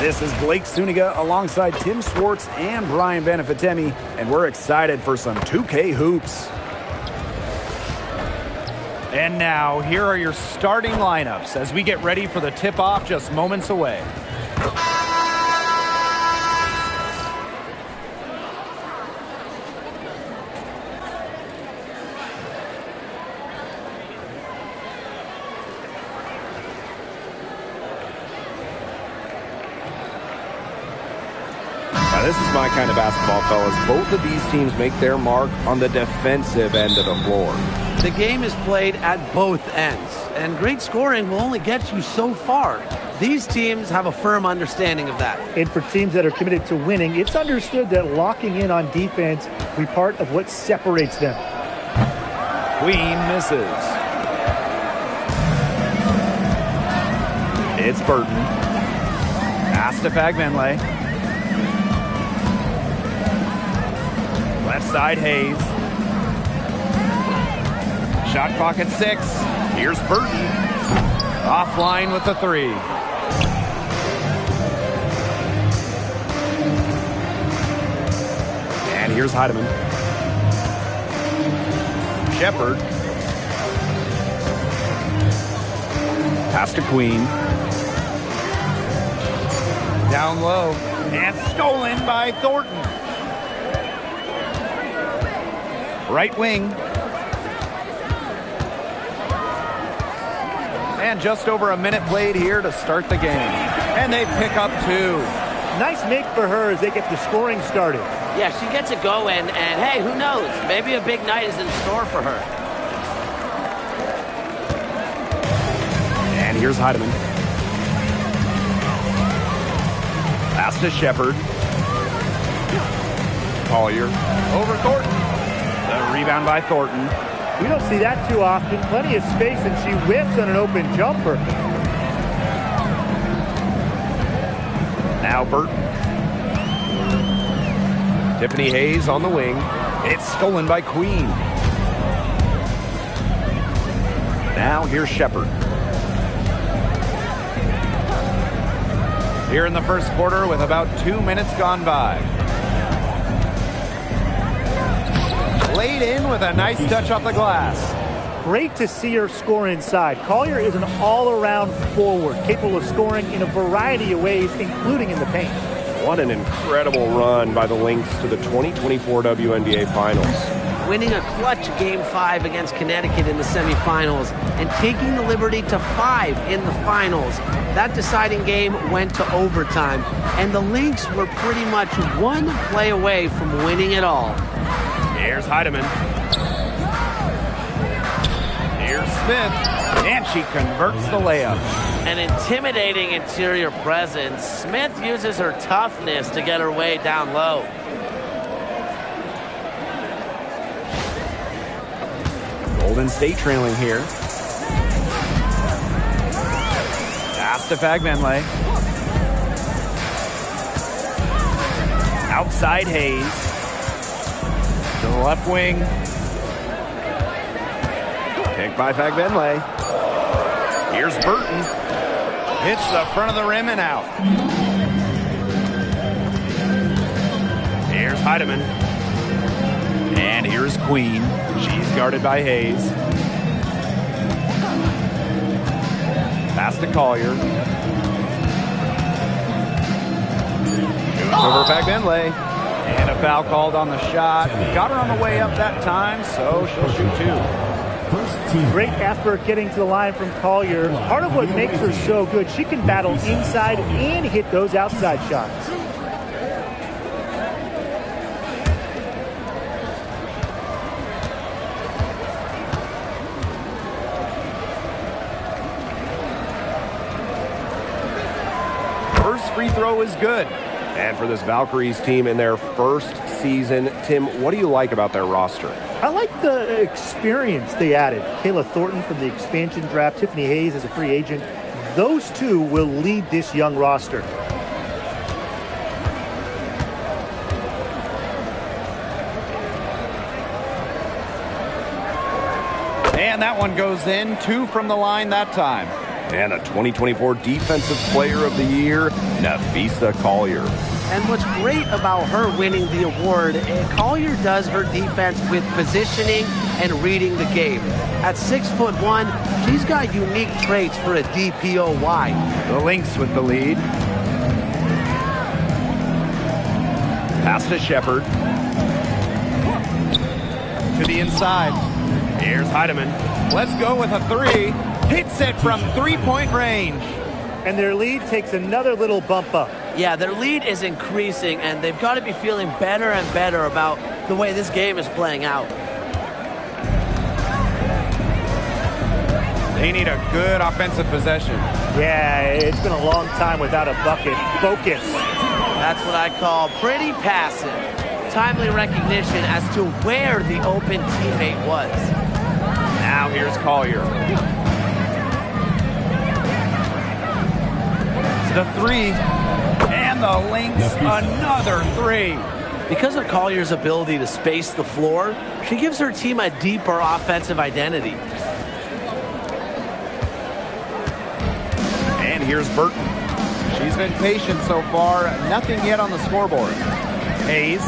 This is Blake Suniga alongside Tim Swartz and Brian Benefitemi, and we're excited for some 2K hoops. And now, here are your starting lineups as we get ready for the tip-off just moments away. This is my kind of basketball, fellas. Both of these teams make their mark on the defensive end of the floor. The game is played at both ends, and great scoring will only get you so far. These teams have a firm understanding of that. And for teams that are committed to winning, it's understood that locking in on defense will be part of what separates them. Queen misses. It's Burton. Pass to Fagbenle. Left side, Hayes. Shot clock at 6. Here's Burton. Offline with the 3. And here's Heidemann. Shepard. Pass to Queen. Down low. And stolen by Thornton. Right wing. And just over a minute played here to start the game. And they pick up 2. Nice make for her as they get the scoring started. Yeah, she gets it going, and hey, who knows? Maybe a big night is in store for her. And here's Heidemann. Pass to Shepard. Collier. Over Thornton. The rebound by Thornton. We don't see that too often. Plenty of space, and she whiffs on an open jumper. Now Burton. Tiffany Hayes on the wing. It's stolen by Queen. Now here's Shepard. Here in the first quarter with about 2 minutes gone by. Laid in with a nice touch off the glass. Great to see her score inside. Collier is an all-around forward, capable of scoring in a variety of ways, including in the paint. What an incredible run by the Lynx to the 2024 WNBA Finals. Winning a clutch Game 5 against Connecticut in the semifinals and taking the liberty to 5 in the finals. That deciding game went to overtime, and the Lynx were pretty much one play away from winning it all. Here's Heidemann. Here's Smith. And she converts the layup. An intimidating interior presence. Smith uses her toughness to get her way down low. Golden State trailing here. Pass to Fagbenle. Outside Hayes. To the left wing. Picked by Fagbenle. Here's Burton. Hits the front of the rim and out. Here's Heidemann. And here's Queen. She's guarded by Hayes. Pass to Collier. Shoots over Fagbenle. And a foul called on the shot. Got her on the way up that time, so she'll shoot 2. Great effort getting to the line from Collier. Part of what makes her so good, she can battle inside and hit those outside shots. First free throw is good. And for this Valkyries team in their first season, Tim, what do you like about their roster? I like the experience they added. Kayla Thornton from the expansion draft, Tiffany Hayes as a free agent. Those two will lead this young roster. And that one goes in. 2 from the line that time. And a 2024 Defensive Player of the Year, Nafisa Collier. And what's great about her winning the award, Collier does her defense with positioning and reading the game. At 6'1", she's got unique traits for a DPOY. The Lynx with the lead. Pass to Shepard. To the inside. Here's Heidemann. Let's go with a three. Hits it from three-point range. And their lead takes another little bump up. Yeah, their lead is increasing, and they've got to be feeling better and better about the way this game is playing out. They need a good offensive possession. Yeah, it's been a long time without a bucket. Focus. That's what I call pretty passive. Timely recognition as to where the open teammate was. Now here's Collier. The three. And the Lynx, another three. Because of Collier's ability to space the floor, she gives her team a deeper offensive identity. And here's Burton. She's been patient so far. Nothing yet on the scoreboard. Hayes.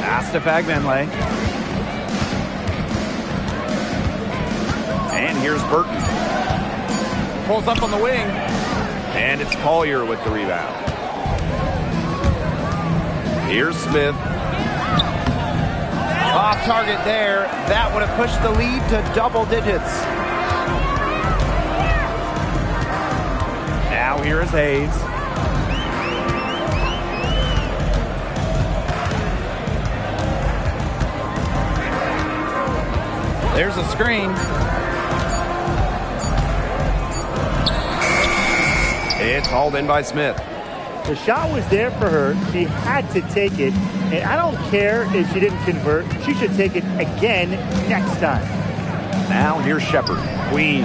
Pass to Fagbenle. And here's Burton. Pulls up on the wing. And it's Collier with the rebound. Here's Smith. Off target there. That would have pushed the lead to double digits. Now here is Hayes. There's a screen. It's hauled in by Smith. The shot was there for her. She had to take it. And I don't care if she didn't convert. She should take it again next time. Now here's Shepard. Queen.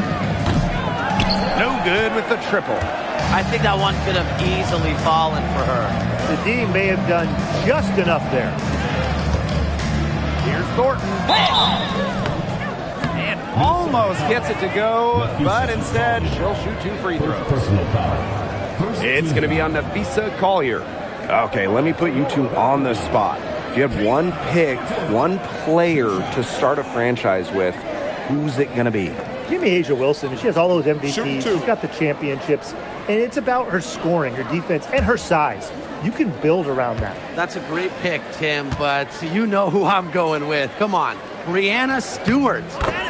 No good with the triple. I think that one could have easily fallen for her. The D may have done just enough there. Here's Thornton. And almost gets it to go, but instead she'll shoot 2 free throws. It's going to be on Nafisa Collier. Okay, let me put you two on the spot. If you had one pick, one player to start a franchise with, who's it going to be? Give me Asia Wilson. She has all those MVPs. She's got the championships. And it's about her scoring, her defense, and her size. You can build around that. That's a great pick, Tim, but you know who I'm going with. Come on. Brianna Stewart.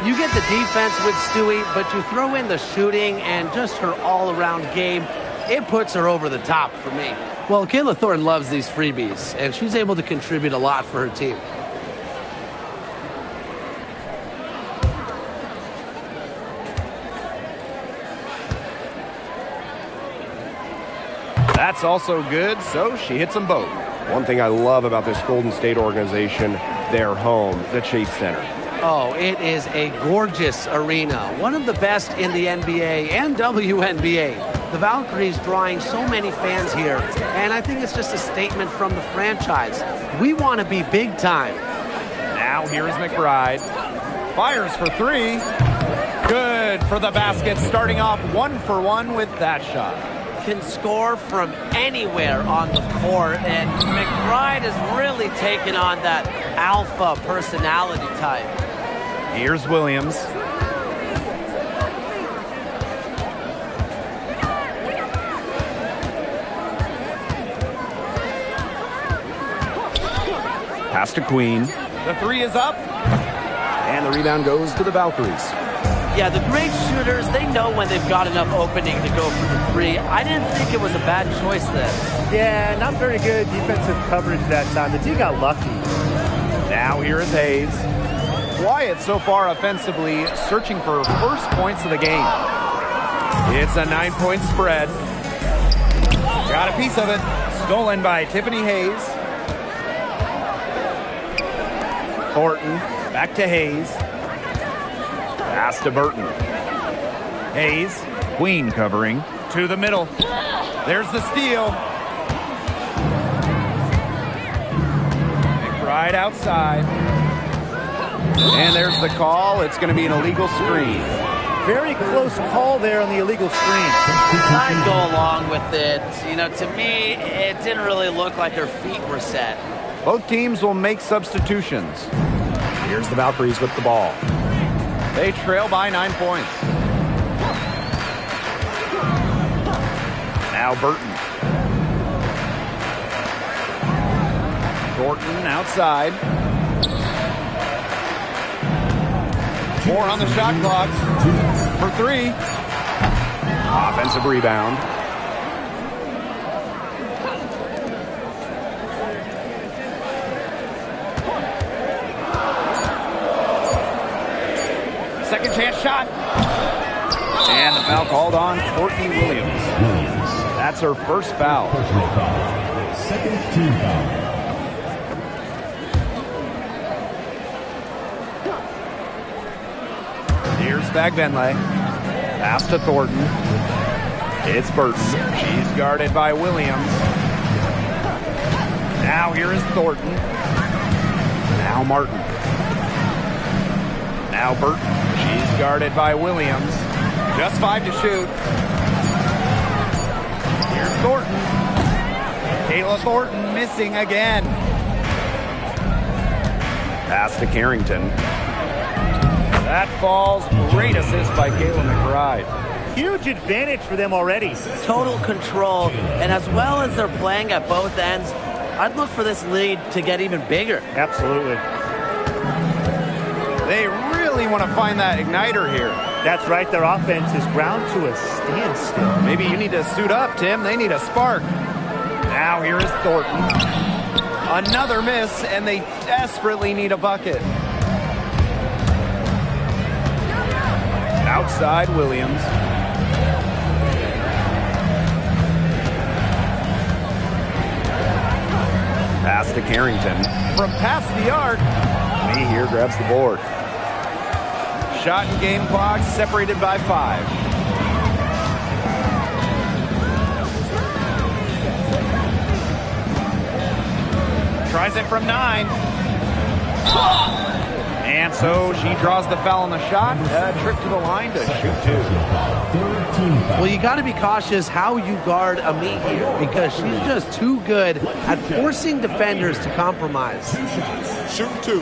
You get the defense with Stewie, but you throw in the shooting and just her all-around game. It puts her over the top for me. Well, Kayla Thornton loves these freebies, and she's able to contribute a lot for her team. That's also good, so she hits them both. One thing I love about this Golden State organization, their home, the Chase Center. Oh, it is a gorgeous arena. One of the best in the NBA and WNBA. The Valkyries drawing so many fans here, and I think it's just a statement from the franchise. We want to be big time. Now here's McBride. Fires for 3. Good for the basket, starting off 1 for 1 with that shot. Can score from anywhere on the court, and McBride has really taken on that alpha personality type. Here's Williams. Pass to Queen. The 3 is up. And the rebound goes to the Valkyries. Yeah, the great shooters, they know when they've got enough opening to go for the 3. I didn't think it was a bad choice there. Yeah, not very good defensive coverage that time. The D got lucky. Now here is Hayes. Quiet so far offensively, searching for first points of the game. It's a 9-point spread. Got a piece of it. Stolen by Tiffany Hayes. Thornton, back to Hayes. Pass to Burton. Hayes, Queen covering. To the middle. There's the steal. McBride outside. And there's the call. It's going to be an illegal screen. Very close call there on the illegal screen. I'd go along with it. You know, to me, it didn't really look like her feet were set. Both teams will make substitutions. Here's the Valkyries with the ball. They trail by 9 points. Now Burton. Thornton outside. 4 on the shot clock for 3. Offensive rebound. Second chance shot. And the foul called on Courtney Williams. That's her first foul. Second team foul. Here's Bagbenley. Pass to Thornton. It's Burton. She's guarded by Williams. Now here is Thornton. Now Martin. Now Burton. She's guarded by Williams. Just 5 to shoot. Here's Thornton. Kayla Thornton missing again. Pass to Carrington. That falls. Great assist by Kayla McBride. Huge advantage for them already. Total control, and as well as they're playing at both ends, I'd look for this lead to get even bigger. Absolutely. They really want to find that igniter here. That's right. Their offense is ground to a standstill. Maybe you need to suit up, Tim. They need a spark. Now here is Thornton. Another miss, and they desperately need a bucket. Outside Williams. Pass to Carrington. From past the arc, Lee here grabs the board. Shot and game clock separated by 5. Tries it from 9. And so she draws the foul on the shot. A trip to the line to shoot 2. Well, you got to be cautious how you guard Ami here because she's just too good at forcing defenders to compromise. Shoot 2.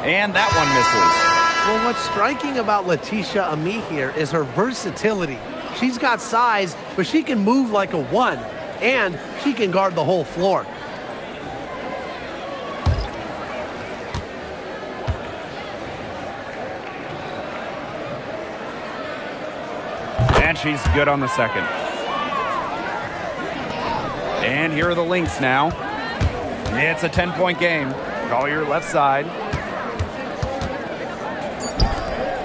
And that one misses. Well, what's striking about Letitia Ami here is her versatility. She's got size, but she can move like a 1, and she can guard the whole floor. And she's good on the second. And here are the Lynx now. It's a 10-point game. Collier left side.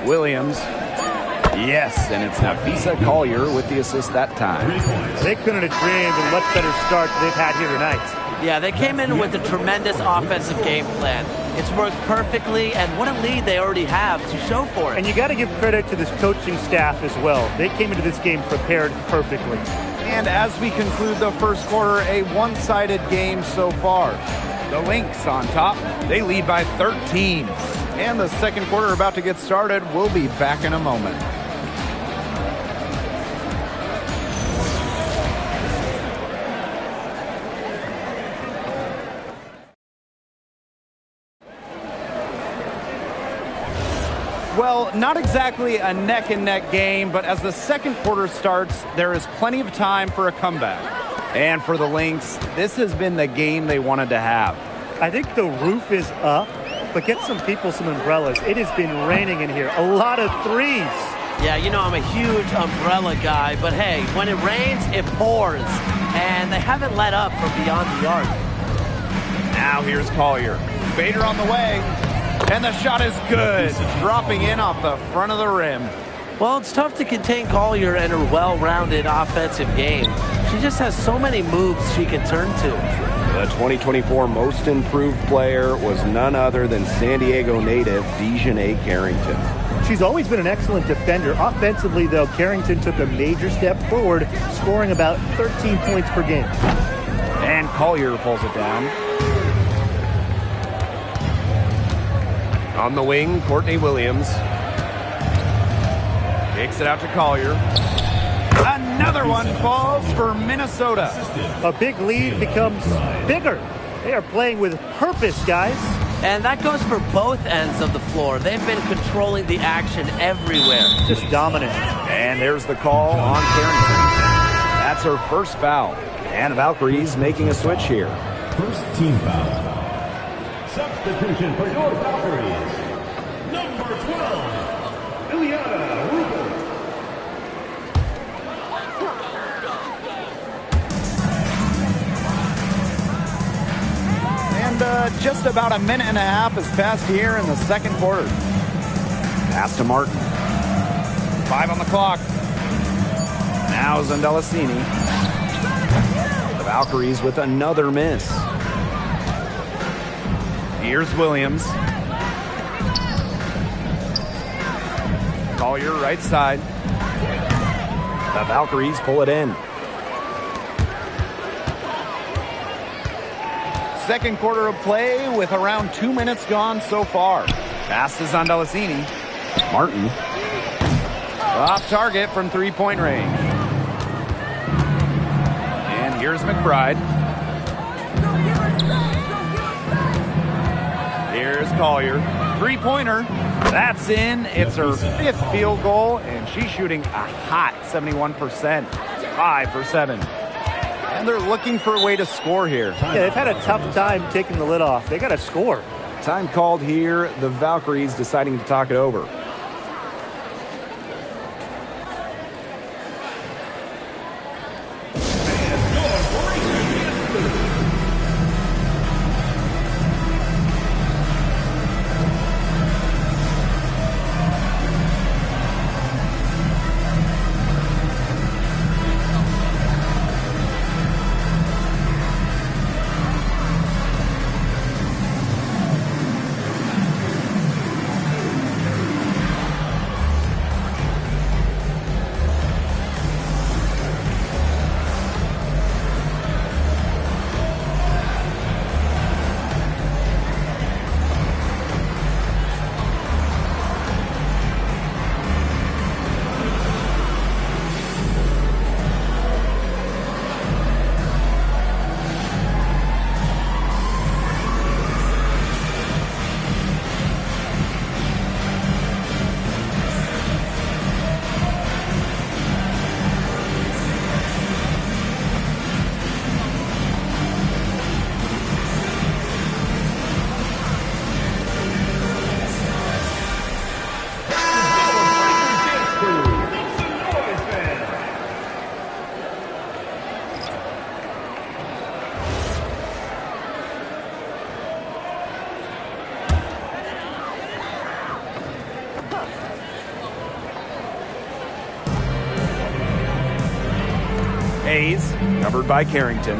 Williams. Yes, and it's Nafisa Collier with the assist that time. They couldn't have dreamed of a much better start than they've had here tonight. Yeah, they came in with a tremendous offensive game plan. It's worked perfectly, and what a lead they already have to show for it. And you got to give credit to this coaching staff as well. They came into this game prepared perfectly. And as we conclude the first quarter, a one-sided game so far. The Lynx on top. They lead by 13. And the second quarter about to get started. We'll be back in a moment. Well, not exactly a neck-and-neck game, but as the second quarter starts, there is plenty of time for a comeback. And for the Lynx, this has been the game they wanted to have. I think the roof is up, but get some people some umbrellas. It has been raining in here. A lot of threes. Yeah, you know I'm a huge umbrella guy, but hey, when it rains, it pours. And they haven't let up from beyond the arc. Now here's Collier. Bader on the way. And the shot is good, dropping in off the front of the rim. Well, it's tough to contain Collier and her well-rounded offensive game. She just has so many moves she can turn to. The 2024 Most Improved Player was none other than San Diego native Dejanay Carrington. She's always been an excellent defender. Offensively, though, Carrington took a major step forward, scoring about 13 points per game. And Collier pulls it down. On the wing, Courtney Williams. Takes it out to Collier. Another one falls for Minnesota. A big lead becomes bigger. They are playing with purpose, guys. And that goes for both ends of the floor. They've been controlling the action everywhere. Just dominant. And there's the call on Carrington. That's her first foul. And the Valkyries making a switch here. First team foul. Substitution for your Valkyries. Number 12, Ileana Rubin. And just about a minute and a half has passed here in the second quarter. Pass to Martin. 5 on the clock. Now Zandelicini. The Valkyries with another miss. Here's Williams. Collier right side. The Valkyries pull it in. Second quarter of play with around 2 minutes gone so far. Pass to Zandelicini. Martin. Off target from three-point range. And here's McBride. Here's Collier. Three-pointer. That's in. It's her 5th field goal, and she's shooting a hot 71%. 5 for 7. And they're looking for a way to score here. Yeah, they've had a tough time taking the lid off. They got to score. Time called here. The Valkyries deciding to talk it over. Hayes, covered by Carrington.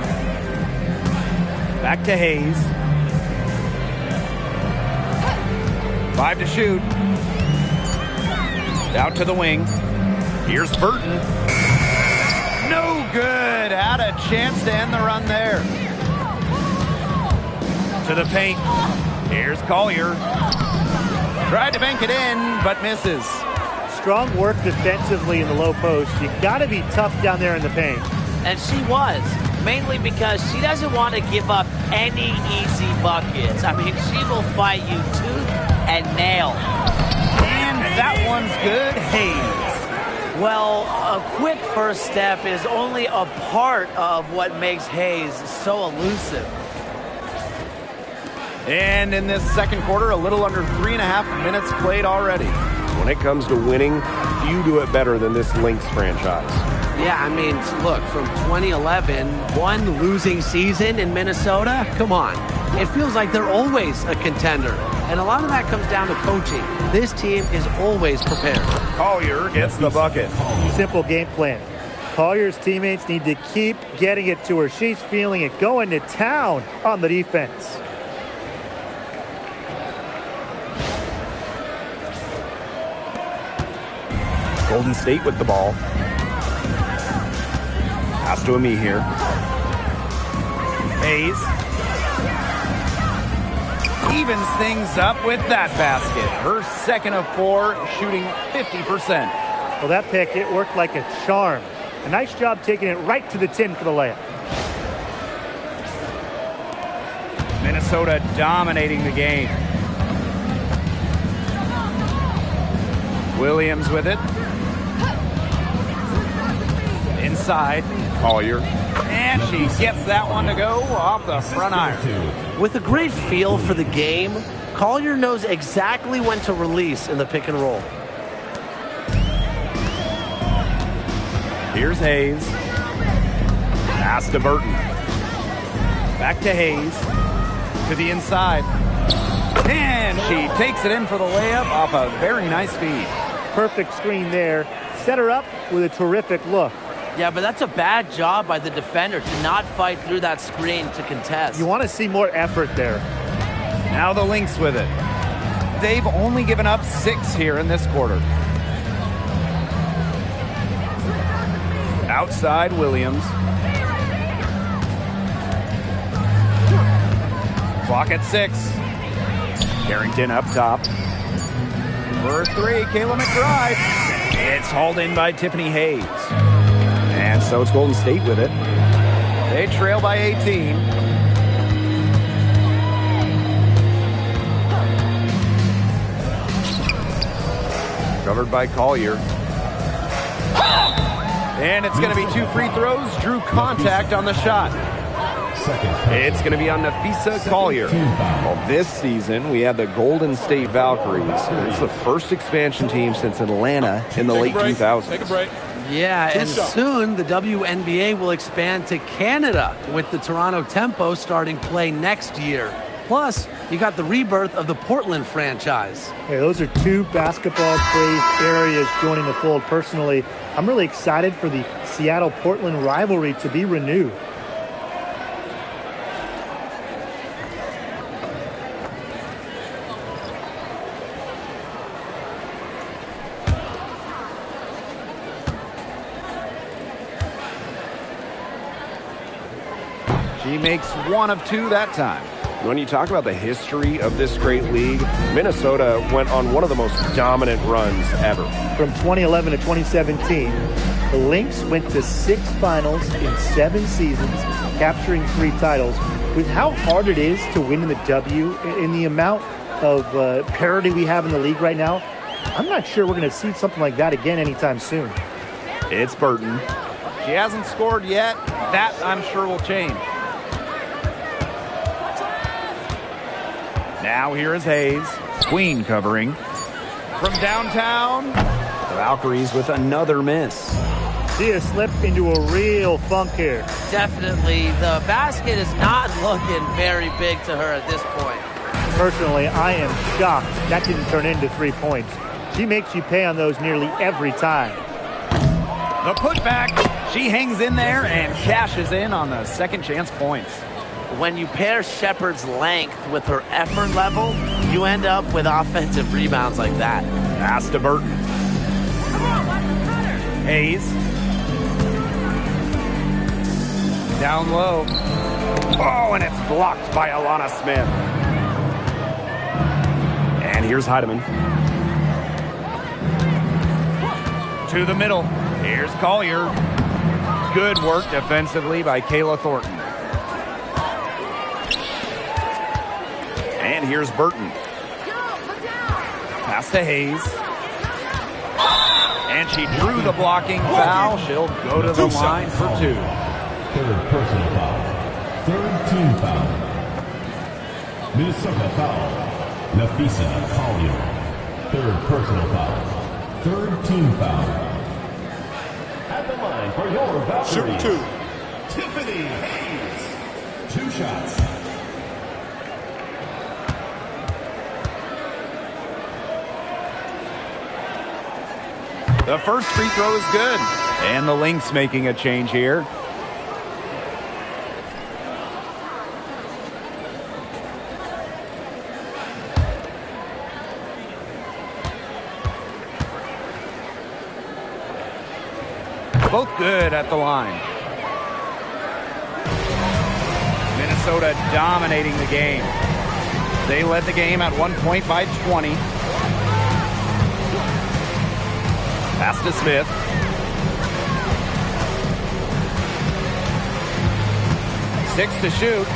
Back to Hayes. 5 to shoot. Out to the wing. Here's Burton. No good. Had a chance to end the run there. To the paint. Here's Collier. Tried to bank it in, but misses. Strong work defensively in the low post. You got to be tough down there in the paint. And she was, mainly because she doesn't want to give up any easy buckets. I mean, she will fight you tooth and nail. And that one's good. Hayes. Well, a quick first step is only a part of what makes Hayes so elusive. And in this second quarter, a little under 3.5 minutes played already. When it comes to winning, few do it better than this Lynx franchise. Yeah, I mean, look, from 2011, one losing season in Minnesota, come on. It feels like they're always a contender. And a lot of that comes down to coaching. This team is always prepared. Collier gets the bucket. Simple game plan. Collier's teammates need to keep getting it to her. She's feeling it, going to town on the defense. Golden State with the ball. Pass to me here. Hayes evens things up with that basket. Her second of 4, shooting 50%. Well, that pick, it worked like a charm. A nice job taking it right to the tin for the layup. Minnesota dominating the game. Williams with it. Inside. Collier. And she gets that one to go off the front iron. With a great feel for the game, Collier knows exactly when to release in the pick and roll. Here's Hayes. Pass to Burton. Back to Hayes. To the inside. And she takes it in for the layup off a very nice feed. Perfect screen there. Set her up with a terrific look. Yeah, but that's a bad job by the defender to not fight through that screen to contest. You want to see more effort there. Now the Lynx with it. They've only given up 6 here in this quarter. Outside Williams. Clock at 6. Carrington up top. For 3, Kayla McBride. It's hauled in by Tiffany Hayes. And so it's Golden State with it. They trail by 18. Covered by Collier. And it's going to be 2 free throws. Drew contact on the shot. It's going to be on Nafisa Collier. Well, this season, we have the Golden State Valkyries. It's the first expansion team since Atlanta in the late 2000s. Take a break. Yeah, and soon the WNBA will expand to Canada with the Toronto Tempo starting play next year. Plus, you got the rebirth of the Portland franchise. Hey, those are 2 basketball-crazed areas joining the fold. Personally, I'm really excited for the Seattle-Portland rivalry to be renewed. She makes 1 of 2 that time. When you talk about the history of this great league, Minnesota went on one of the most dominant runs ever. From 2011 to 2017, the Lynx went to 6 finals in 7 seasons, capturing 3 titles. With how hard it is to win in the W, in the amount of parity we have in the league right now, I'm not sure we're going to see something like that again anytime soon. It's Burton. She hasn't scored yet. That, I'm sure, will change. Now here is Hayes. Queen covering. From downtown. The Valkyries with another miss. She has slipped into a real funk here. Definitely, the basket is not looking very big to her at this point. Personally, I am shocked that didn't turn into 3 points. She makes you pay on those nearly every time. The putback. She hangs in there and cashes in on the second chance points. When you pair Shepard's length with her effort level, you end up with offensive rebounds like that. Pass to Burton. Hayes. Down low. Oh, and it's blocked by Alana Smith. And here's Heidemann. To the middle. Here's Collier. Good work defensively by Kayla Thornton. And here's Burton. Pass to Hayes. And she drew the blocking foul. She'll go to the line for 2. Third personal foul. Third team foul. Minnesota foul. Nafisa Collier. Third personal foul. Third team foul. At the line for your Valkyries. Shoot 2. Tiffany Hayes. 2 shots. The first free throw is good. And the Lynx making a change here. both good at the line. Minnesota dominating the game. They led the game at 1 point by 20. Pass to Smith. Six to shoot.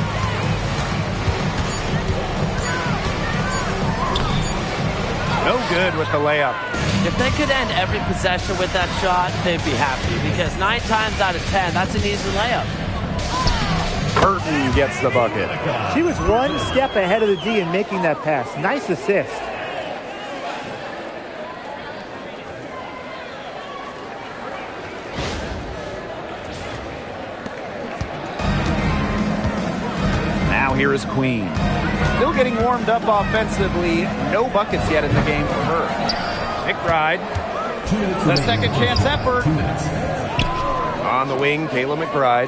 No good with the layup. If they could end every possession with that shot, they'd be happy, because 9 times out of 10, that's an easy layup. Burton gets the bucket. She was one step ahead of the D in making that pass. Nice assist. Now here is Queen. Still getting warmed up offensively. No buckets yet in the game for her. McBride. The second chance effort. On the wing, Kayla McBride.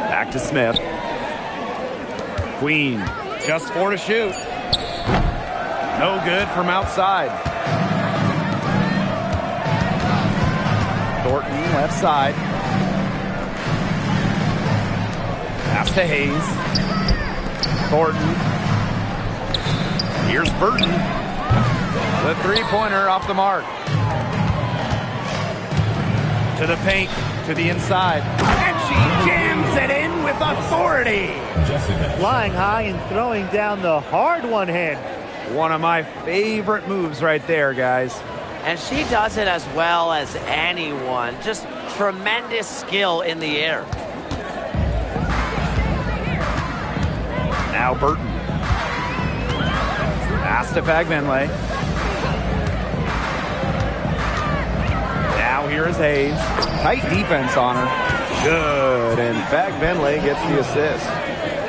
Back to Smith. Queen. Just 4 to shoot. No good from outside. Thornton left side. Pass to Hayes. Thornton. Here's Burton. The three-pointer off the mark. To the paint, to the inside. And she jams it in with authority. Flying high and throwing down the hard one hand. One of my favorite moves right there, guys. And she does it as well as anyone. Just tremendous skill in the air. Now Burton. Pass to Fagbenle. Now here is Hayes. Tight defense on her. Good, and Fagbenle gets the assist.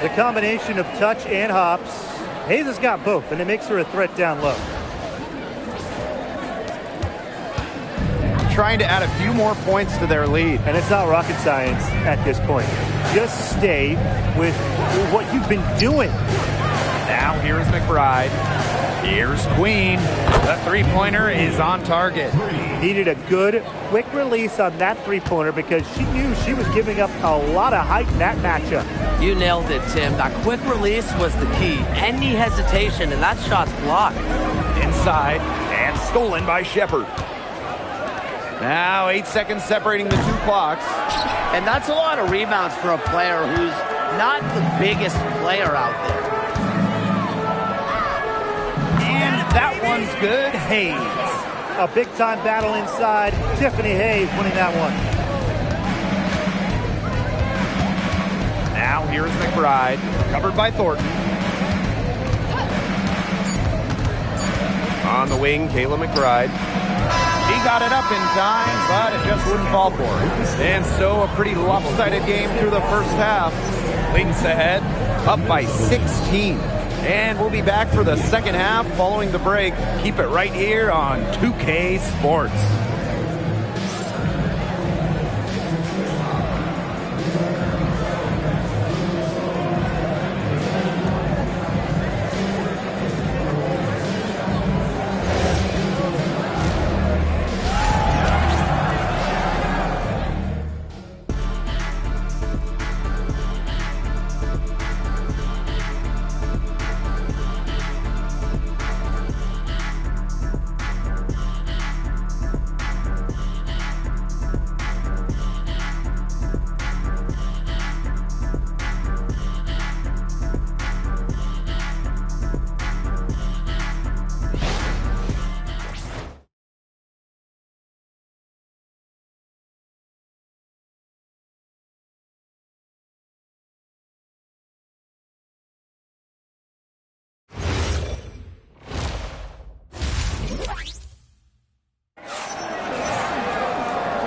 The combination of touch and hops. Hayes has got both, and it makes her a threat down low. Trying to add a few more points to their lead. And it's not rocket science at this point. Just stay with what you've been doing. Now here's McBride. Here's Queen. The three-pointer is on target. Needed a good, quick release on that three-pointer because she knew she was giving up a lot of height in that matchup. You nailed it, Tim. That quick release was the key. Any hesitation, and that shot's blocked. Inside, and stolen by Shepard. Now 8 seconds separating the two clocks. And that's a lot of rebounds for a player who's not the biggest player out there. And that one's good. Hayes. A big-time battle inside. Tiffany Hayes winning that one. Now here's McBride. Covered by Thornton. On the wing, Kayla McBride. He got it up in time, but it just wouldn't fall for him. And so a pretty lopsided game through the first half. Lynx ahead, up by 16. And we'll be back for the second half following the break. Keep it right here on 2K Sports.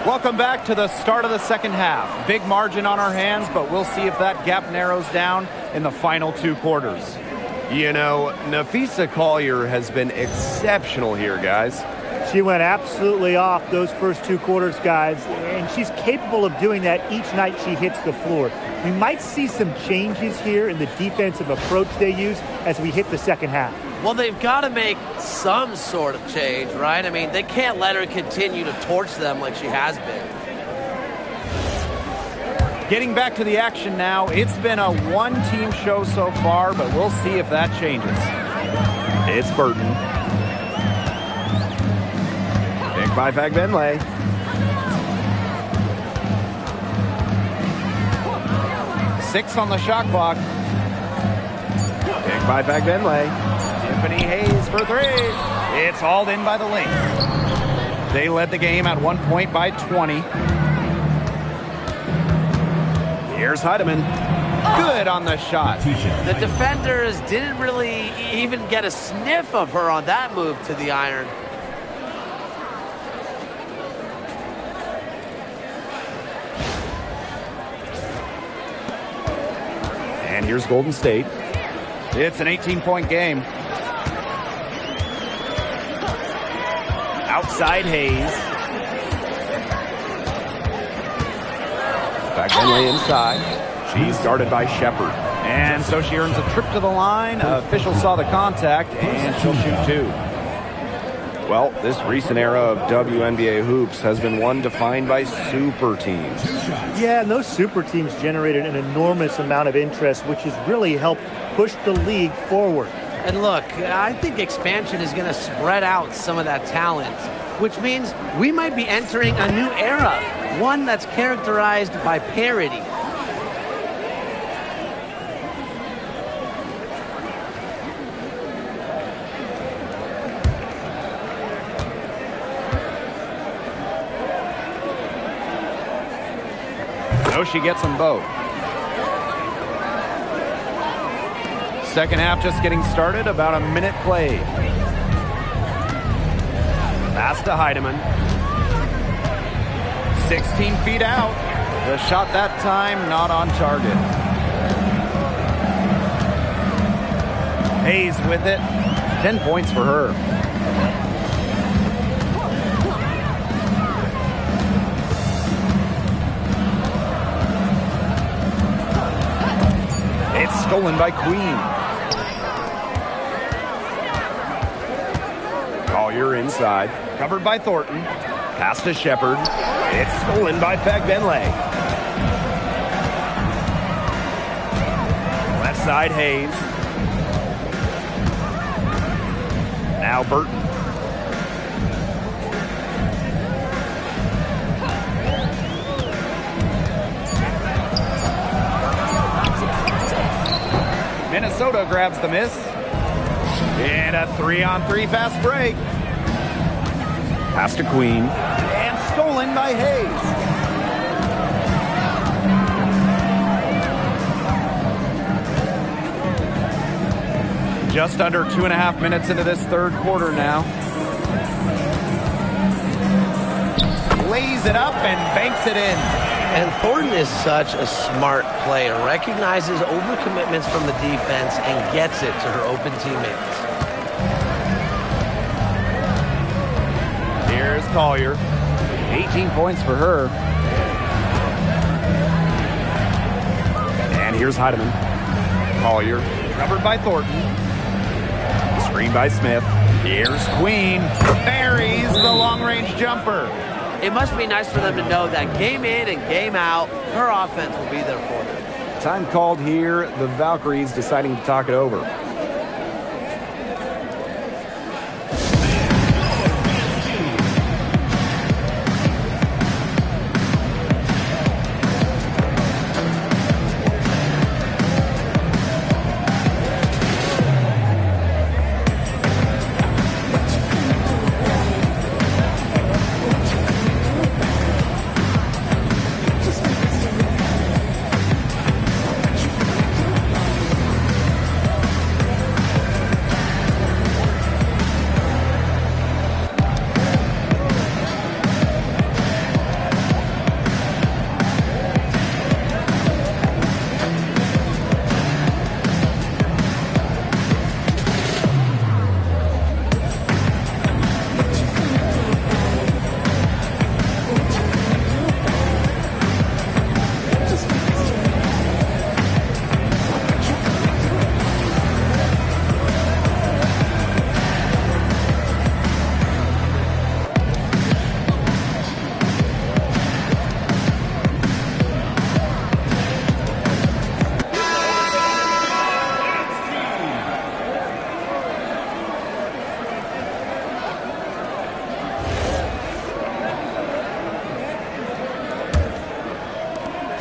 Welcome back to the start of the second half. Big margin on our hands, but we'll see if that gap narrows down in the final two quarters. You know, Napheesa Collier has been exceptional here, guys. She went absolutely off those first two quarters, guys, and she's capable of doing that each night she hits the floor. We might see some changes here in the defensive approach they use as we hit the second half. Well, they've got to make some sort of change, right? I mean, they can't let her continue to torch them like she has been. Getting back to the action now. It's been a one-team show so far, but we'll see if that changes. It's Burton. Picked by Fagbenle. Six on the shot clock. Picked by Fagbenle. Tiffany Hayes for three. It's hauled in by the Lynx. They led the game at 1 point by 20. Here's Heidemann. Good on the shot. The defenders didn't really even get a sniff of her on that move to the iron. And here's Golden State. It's an 18-point game. Outside Hayes. Fagbenle inside. She's guarded by Shepard. And so she earns a trip to the line. Official saw the contact, and she'll shoot two. Well, this recent era of WNBA hoops has been one defined by super teams. Yeah, and those super teams generated an enormous amount of interest, which has really helped push the league forward. And look, I think expansion is going to spread out some of that talent, which means we might be entering a new era, one that's characterized by parity. So she gets them both. Second half just getting started, about a minute played. Pass to Heidemann. 16 feet out. The shot that time not on target. Hayes with it. 10 points for her. It's stolen by Queen. Collier inside. Covered by Thornton. Pass to Shepard. It's stolen by Fagbenle. Left side Hayes. Now Burton. Minnesota grabs the miss. And a 3-on-3 fast break. Pass to Queen. And stolen by Hayes. Just under 2.5 minutes into this third quarter now. Lays it up and banks it in. And Thornton is such a smart player, recognizes overcommitments from the defense and gets it to her open teammates. Here's Collier. 18 points for her. And here's Heidemann. Collier covered by Thornton. Screen by Smith. Here's Queen. Buries the long-range jumper. It must be nice for them to know that game in and game out, her offense will be there for them. Time called here. The Valkyries deciding to talk it over.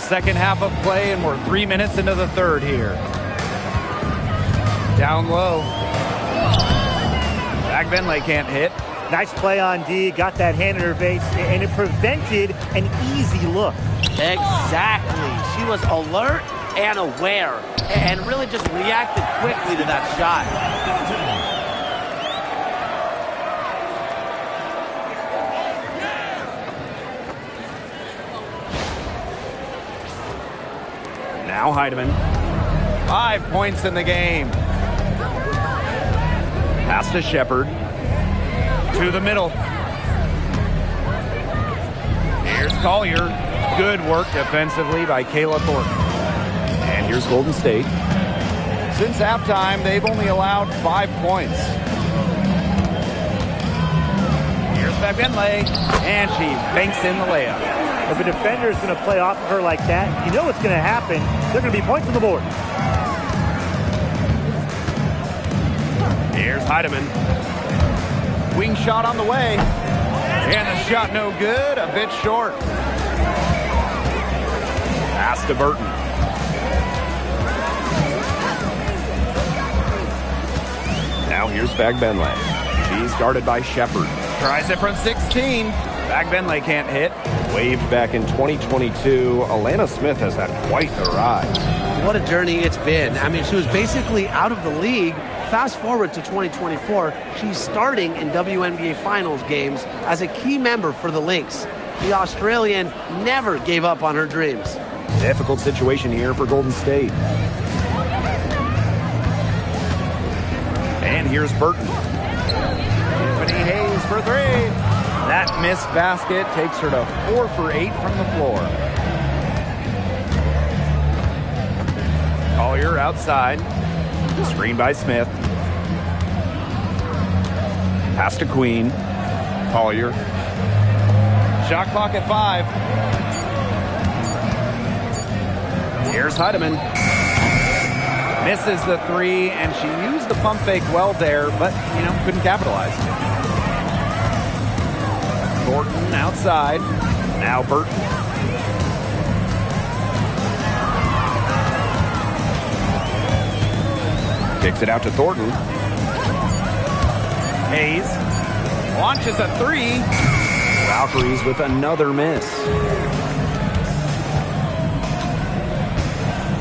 Second half of play, and we're 3 minutes into the third here. Down low. Benley can't hit. Nice play on D. Got that hand in her face, and it prevented an easy look. Exactly. She was alert and aware, and really just reacted quickly to that shot. Now Heidemann. 5 points in the game. Pass to Shepard. To the middle. Here's Collier. Good work defensively by Kayla Thornton. And here's Golden State. Since halftime, they've only allowed 5 points. Here's Benley, and she banks in the layup. If a defender is going to play off of her like that, you know what's going to happen. There are going to be points on the board. Here's Heidemann. Wing shot on the way. And the shot no good, a bit short. Pass to Burton. Now here's Benley. She's guarded by Shepard. Tries it from 16. Benley can't hit. Waived back in 2022, Alana Smith has had quite the rise. What a journey it's been. I mean, she was basically out of the league. Fast forward to 2024, she's starting in WNBA Finals games as a key member for the Lynx. The Australian never gave up on her dreams. Difficult situation here for Golden State. And here's Burton. Tiffany Hayes for 3. That missed basket takes her to 4 for 8 from the floor. Collier outside. Screen by Smith. Pass to Queen. Collier. Shot clock at 5. Here's Heidemann. Misses the 3, and she used the pump fake well there, but, couldn't capitalize. Thornton outside. Now Burton. Kicks it out to Thornton. Hayes launches a 3. Valkyries with another miss.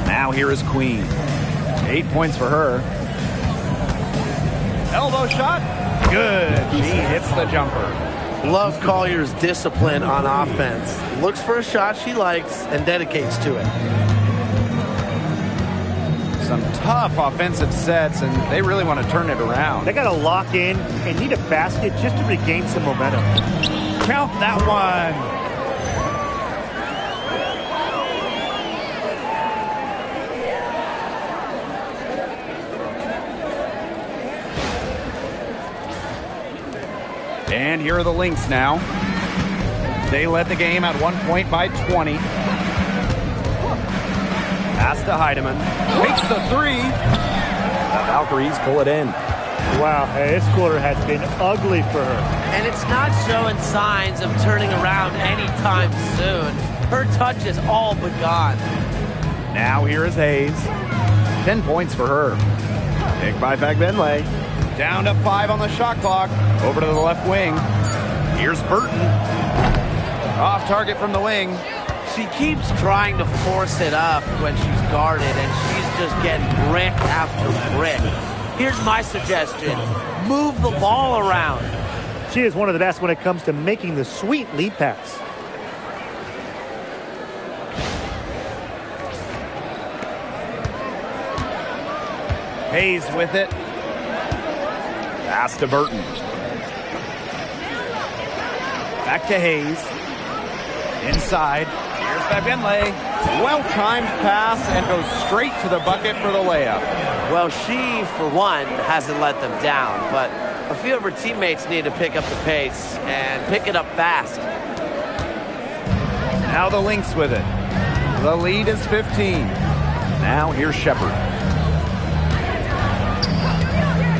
Now here is Queen. 8 points for her. Elbow shot. Good. She hits the jumper. Love Collier's discipline on offense. Looks for a shot she likes and dedicates to it. Some tough offensive sets, and they really want to turn it around. They got to lock in and need a basket just to regain some momentum. Count that one. And here are the Lynx now. They led the game at 1 point by 20. Pass to Heidemann. Takes the 3. The Valkyries pull it in. Wow, this quarter has been ugly for her. And it's not showing signs of turning around anytime soon. Her touch is all but gone. Now here is Hayes. 10 points for her. Pick by Benley. Down to 5 on the shot clock. Over to the left wing. Here's Burton. Off target from the wing. She keeps trying to force it up when she's guarded, and she's just getting brick after brick. Here's my suggestion. Move the ball around. She is one of the best when it comes to making the sweet lead pass. Hayes with it. Pass to Burton. Back to Hayes. Inside. Here's Benley. Well-timed pass and goes straight to the bucket for the layup. Well, she, for one, hasn't let them down, but a few of her teammates need to pick up the pace and pick it up fast. Now the Lynx with it. The lead is 15. Now here's Shepard.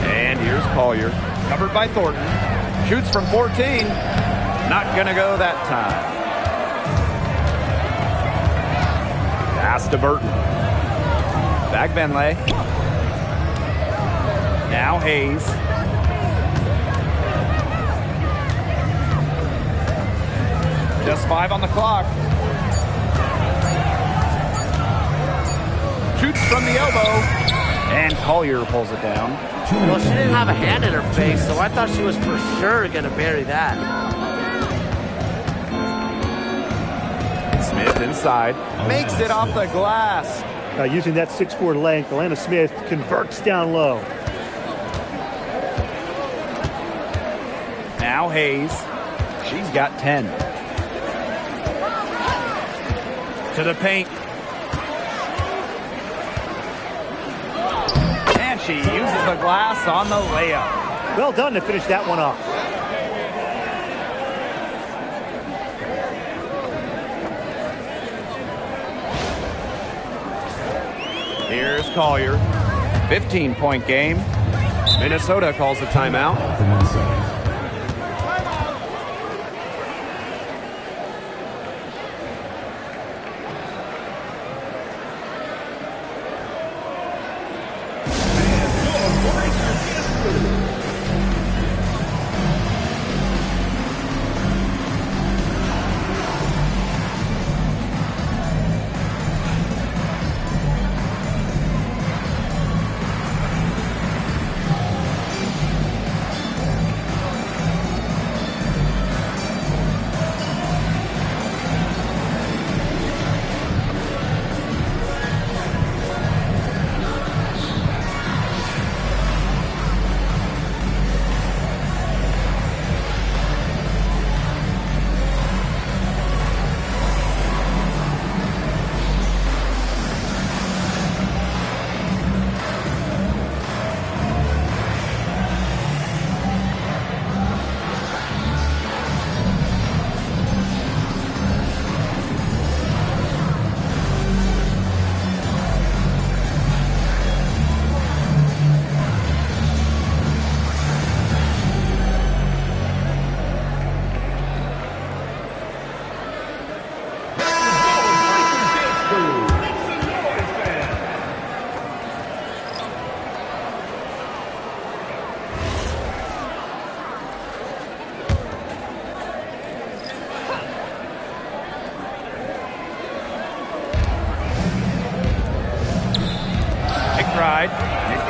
And here's Collier. Covered by Thornton. Shoots from 14. Not going to go that time. Pass to Burton. Back Benlay. Now Hayes. Just 5 on the clock. Shoots from the elbow. And Collier pulls it down. Well, she didn't have a hand in her face, so I thought she was for sure going to bury that. Smith inside. Makes it off the glass. Using that 6'4" length, Alana Smith converts down low. Now Hayes. She's got 10. To the paint. And she uses the glass on the layup. Well done to finish that one off. Here's Collier. 15-point game. Minnesota calls a timeout.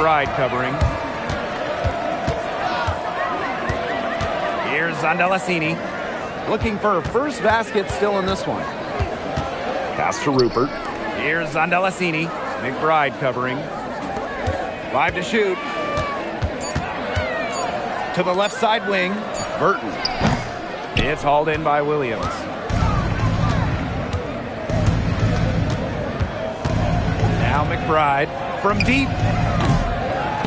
McBride covering. Here's Zondelasini. Looking for her first basket still in this one. Pass to Rupert. Here's Zondelasini. McBride covering. 5 to shoot. To the left side wing. Burton. It's hauled in by Williams. Now McBride from deep.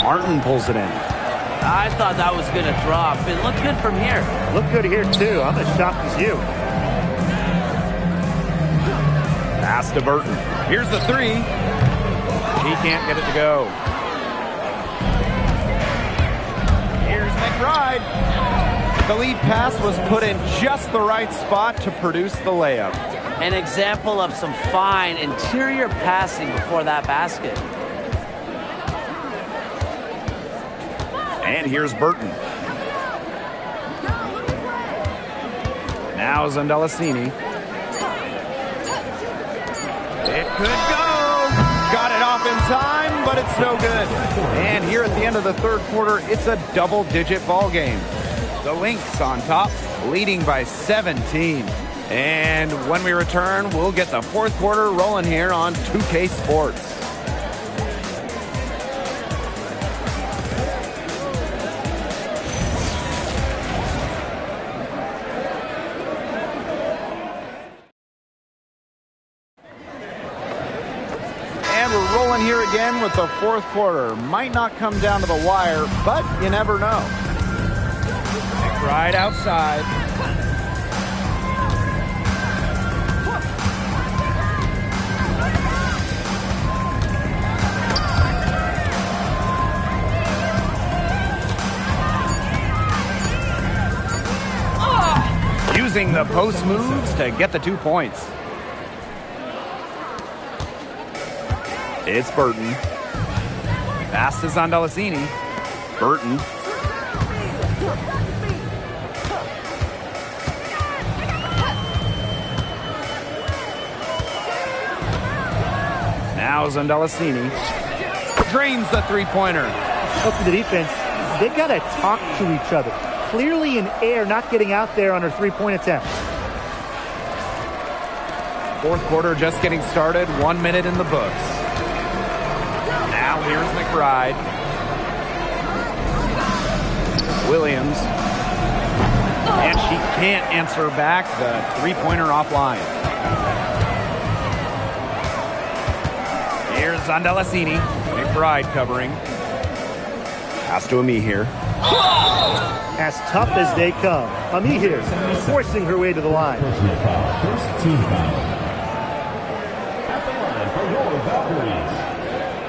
Martin pulls it in. I thought that was going to drop. It looked good from here. Looked good here, too. I'm as shocked as you. Pass to Burton. Here's the 3. She can't get it to go. Here's McBride. The lead pass was put in just the right spot to produce the layup. An example of some fine interior passing before that basket. And here's Burton. Now Zondelasini. It could go. Got it off in time, but it's no good. And here at the end of the third quarter, it's a double-digit ball game. The Lynx on top, leading by 17. And when we return, we'll get the fourth quarter rolling here on 2K Sports. Here again with the fourth quarter. Might not come down to the wire, but you never know. Right outside. Using the post moves to get the 2 points. It's Burton. Pass to Zondalicini. Burton. Now Zondalicini drains the three-pointer. Up to the defense, they got to talk to each other. Clearly in air, not getting out there on her three-point attempt. Fourth quarter just getting started. 1 minute in the books. Now here's McBride. Williams. And she can't answer back. The three-pointer offline. Here's Zondalicini. McBride covering. Pass to Ami here. As tough as they come. Ami here, forcing her way to the line. Personal foul. First team foul. At the line for your Valkyries,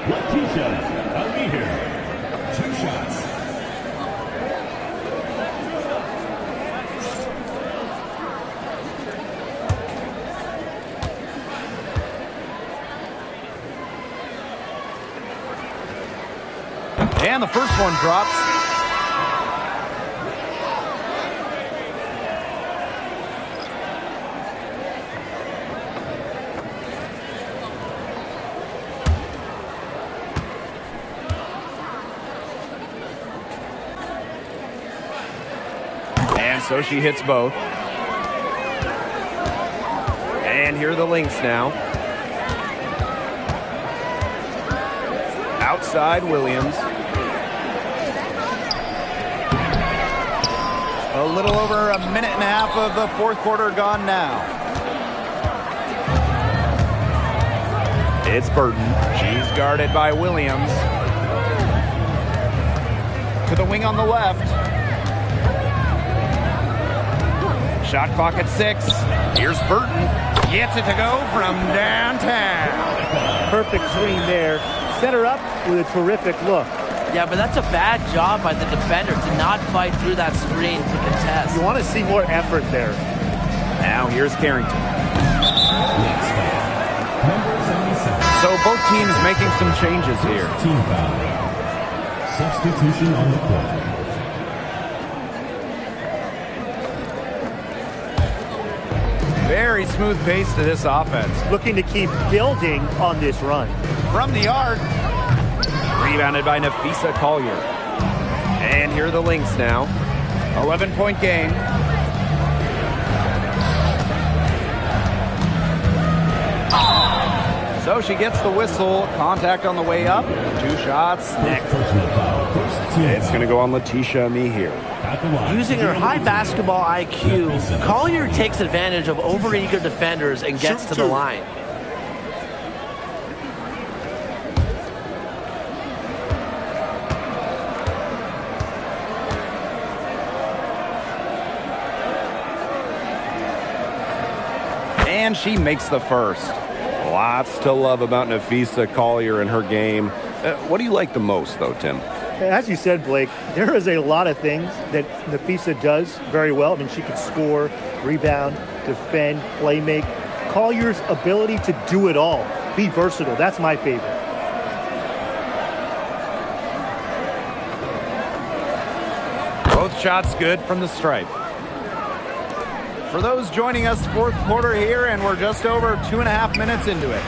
Letitia Amir. 2 shots. And the first one drops. And so she hits both. And here are the Lynx now. Outside Williams. A little over a minute and a half of the fourth quarter gone now. It's Burton. She's guarded by Williams. To the wing on the left. Shot clock at 6. Here's Burton. Gets it to go from downtown. Perfect screen there. Set her up with a terrific look. Yeah, but that's a bad job by the defender to not fight through that screen to contest. You want to see more effort there. Now here's Carrington. Next foul. Number 77. So both teams making some changes here. Team foul. Substitution on the court. Very smooth pace to this offense. Looking to keep building on this run. From the arc. Rebounded by Nafisa Collier. And here are the Lynx now. 11-point game. So she gets the whistle. Contact on the way up. 2 shots next. Personal foul. First team It's going to go on Letitia Ami here. at the line. Using her high basketball IQ, Collier takes advantage of overeager defenders and gets to the line. And she makes the first. Lots to love about Nafisa Collier and her game. What do you like the most, though, Tim? As you said, Blake, there is a lot of things that Nafisa does very well. I mean, she can score, rebound, defend, play make. Collier's ability to do it all, be versatile, that's my favorite. Both shots good from the stripe. For those joining us, fourth quarter here, and we're just over 2.5 minutes into it.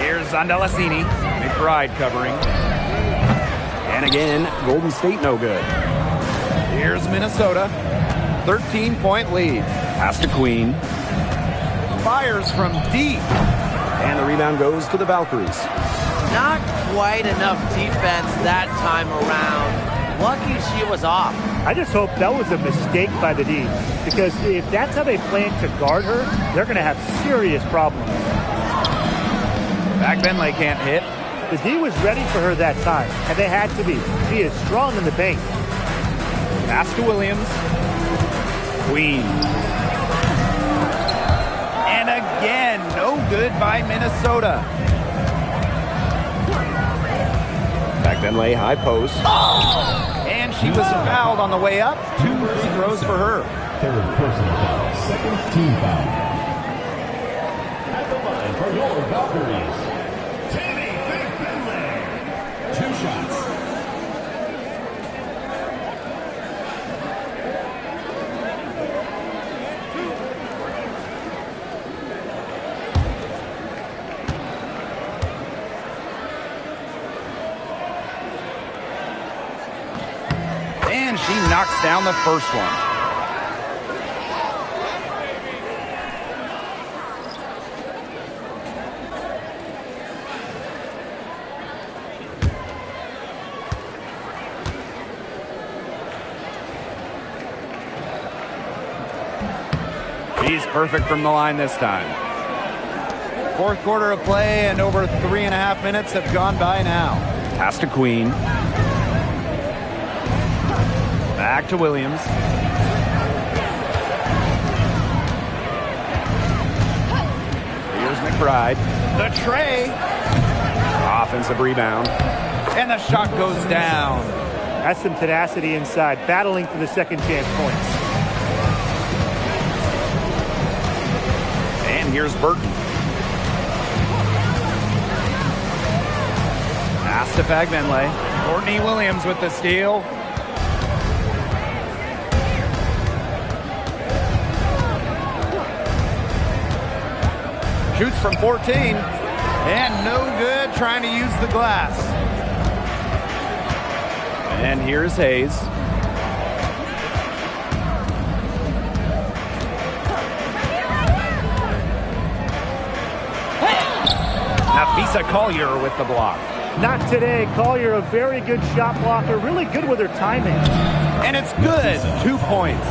Here's Zondalicini. McBride covering. And again, Golden State no good. Here's Minnesota. 13-point lead. Pass to Queen. Fires from deep. And the rebound goes to the Valkyries. Not quite enough defense that time around. Lucky she was off. I just hope that was a mistake by the D, because if that's how they plan to guard her, they're going to have serious problems. Back Benley can't hit. The D was ready for her that time, and they had to be. She is strong in the paint. Pass to Williams. Queen. And again, no good by Minnesota. Back Benley, high post. And she was fouled on the way up. 2 free throws for her. Third personal foul. Second team foul. At the line for your Valkyries, Finley. 2 shots. And she knocks down the first one. She's perfect from the line this time. Fourth quarter of play, and over 3.5 minutes have gone by now. Pass to Queen. Back to Williams. Here's McBride. The tray. Offensive rebound. And the shot goes down. That's some tenacity inside, battling for the second chance points. And here's Burton. Pass to Fagbenley. Courtney Williams with the steal. Shoots from 14. And no good trying to use the glass. And here's Hayes. Nafisa Collier with the block. Not today. Collier, a very good shot blocker, really good with her timing. And it's good. 2 points.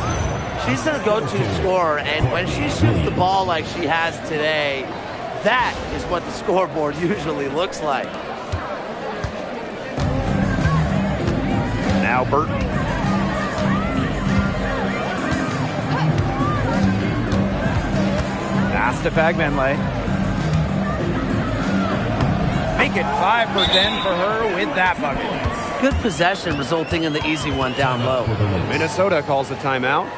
She's their go-to scorer, and when she shoots the ball like she has today, that is what the scoreboard usually looks like. Now Burton. Pass to Fagbenley. Make it 5 for 10 for her with that bucket. Good possession resulting in the easy one down low. Minnesota calls a timeout.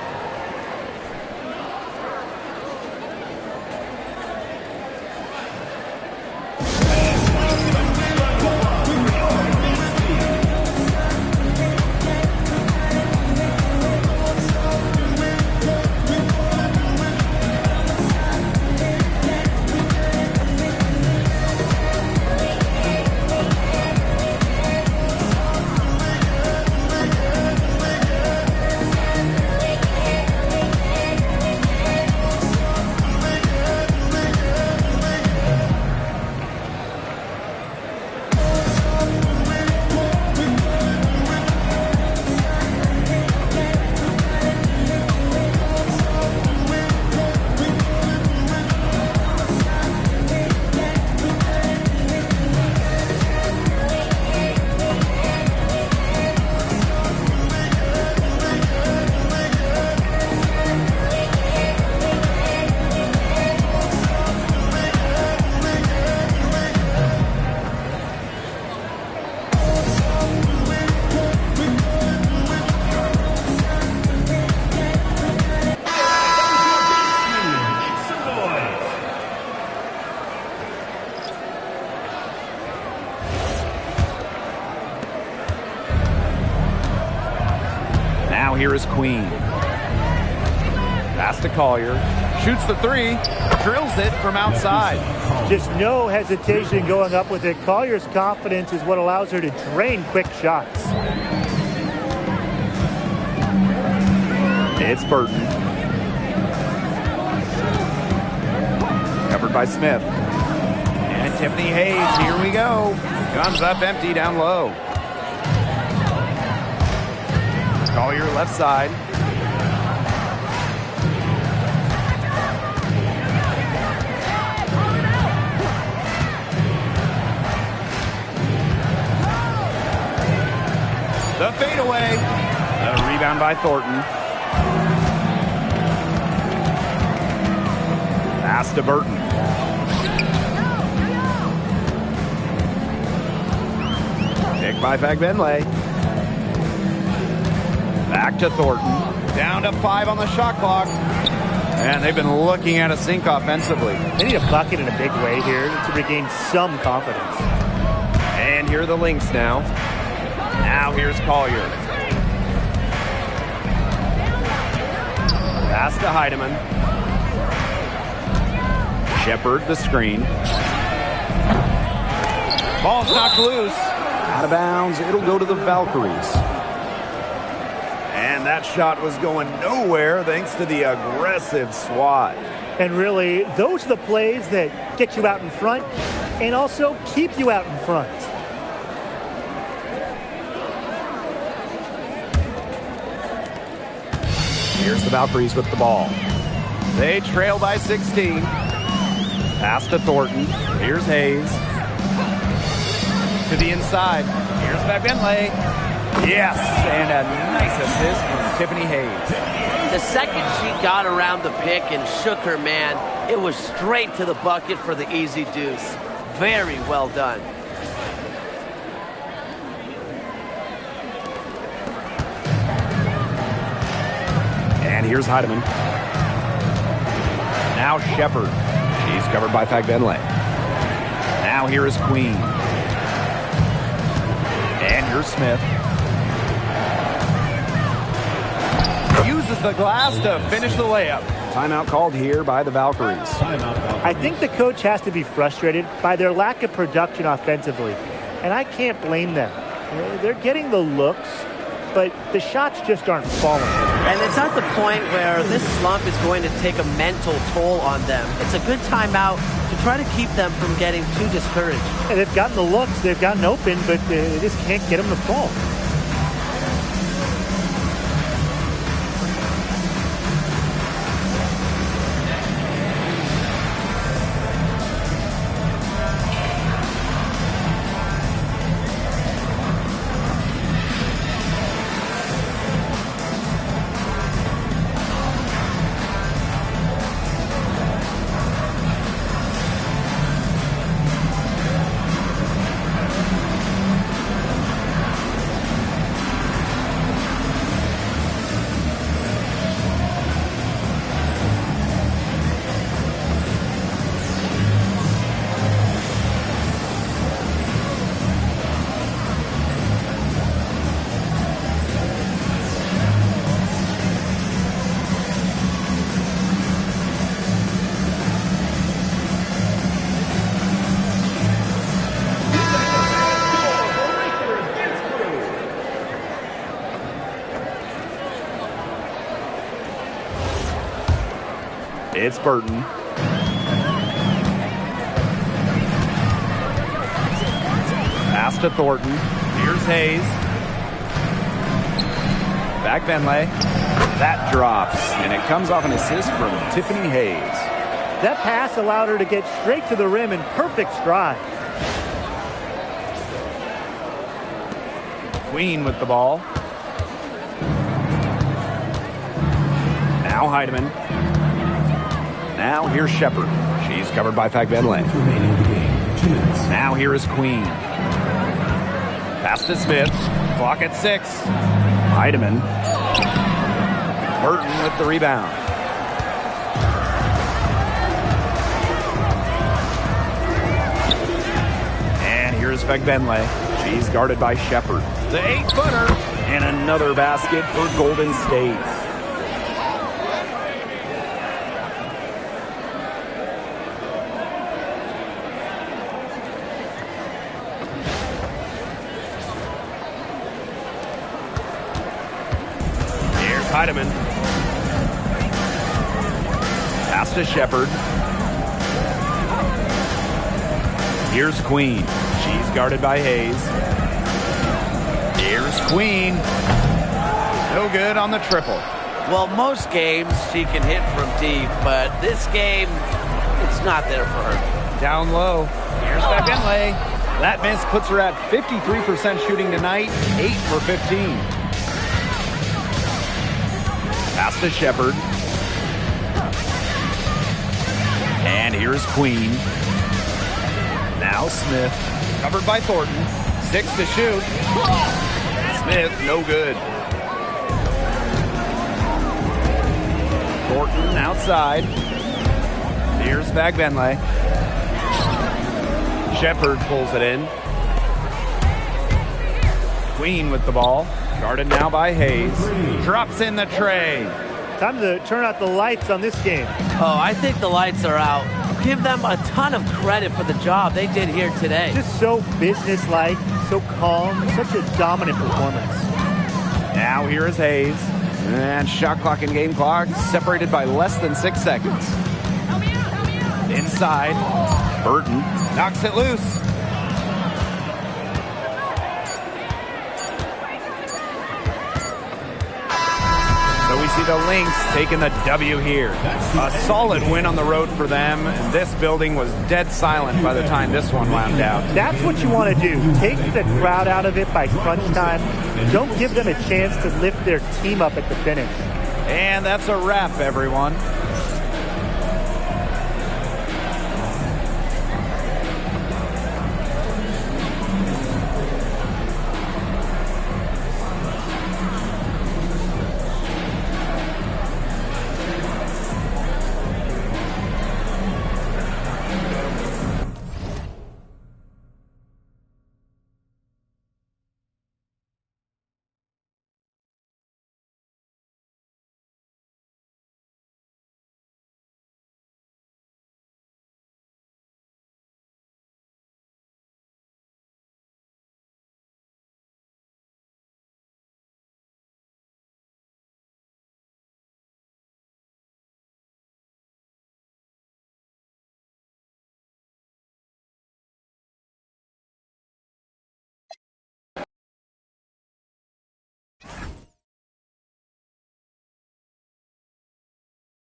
Here is Queen. Pass to Collier. Shoots the 3. Drills it from outside. Just no hesitation going up with it. Collier's confidence is what allows her to drain quick shots. It's Burton. Covered by Smith. And Tiffany Hayes, here we go. Comes up empty down low. Collier left side. The fadeaway. The rebound by Thornton. Pass to Burton. Pick by Fagbenley. Back to Thornton. Down to 5 on the shot clock. And they've been looking at a sink offensively. They need a bucket in a big way here to regain some confidence. And here are the Lynx now. Now here's Collier. Pass to Heidemann. Shepard the screen. Ball's knocked loose. Out of bounds. It'll go to the Valkyries. And that shot was going nowhere thanks to the aggressive swat. And really, those are the plays that get you out in front and also keep you out in front. Here's the Valkyries with the ball. They trail by 16. Pass to Thornton. Here's Hayes. To the inside. Here's Bentley. Yes, and a nice assist from Tiffany Hayes. The second she got around the pick and shook her man, it was straight to the bucket for the easy deuce. Very well done. And here's Heidemann. Now Shepard. She's covered by Fagbenle. Now here is Queen. And here's Smith. Uses the glass to finish the layup. Timeout called here by the Valkyries. I think the coach has to be frustrated by their lack of production offensively, and I can't blame them. They're getting the looks, but the shots just aren't falling. And it's at the point where this slump is going to take a mental toll on them. It's a good timeout to try to keep them from getting too discouraged. And they've gotten the looks, they've gotten open, but they just can't get them to fall. It's Burton. Pass to Thornton. Here's Hayes. Back Bentley. That drops, and it comes off an assist from Tiffany Hayes. That pass allowed her to get straight to the rim in perfect stride. Queen with the ball. Now Heidemann. Now here's Shepard. She's covered by Fagbenle. Now here is Queen. Pass to Smith. Clock at 6. Heidemann. Burton with the rebound. And here's Fagbenle. She's guarded by Shepard. The 8-footer. And another basket for Golden State. Heidemann. Pass to Shepard. Here's Queen. She's guarded by Hayes. Here's Queen. No good on the triple. Well, most games she can hit from deep, but this game, it's not there for her. Down low. Here's Bentley. That miss puts her at 53% shooting tonight, 8 for 15. Pass to Shepard. And here's Queen. Now Smith. Covered by Thornton. 6 to shoot. Smith, no good. Thornton outside. Here's Vagbenle. Shepard pulls it in. Queen with the ball. Guarded now by Hayes. Drops in the tray. Time to turn out the lights on this game. Oh, I think the lights are out. Give them a ton of credit for the job they did here today. Just so businesslike, so calm, such a dominant performance. Now here is Hayes. And shot clock and game clock separated by less than 6 seconds. Inside. Burton knocks it loose. So we see the Lynx taking the W here. A solid win on the road for them. And this building was dead silent by the time this one wound down. That's what you want to do. Take the crowd out of it by crunch time. Don't give them a chance to lift their team up at the finish. And that's a wrap, everyone.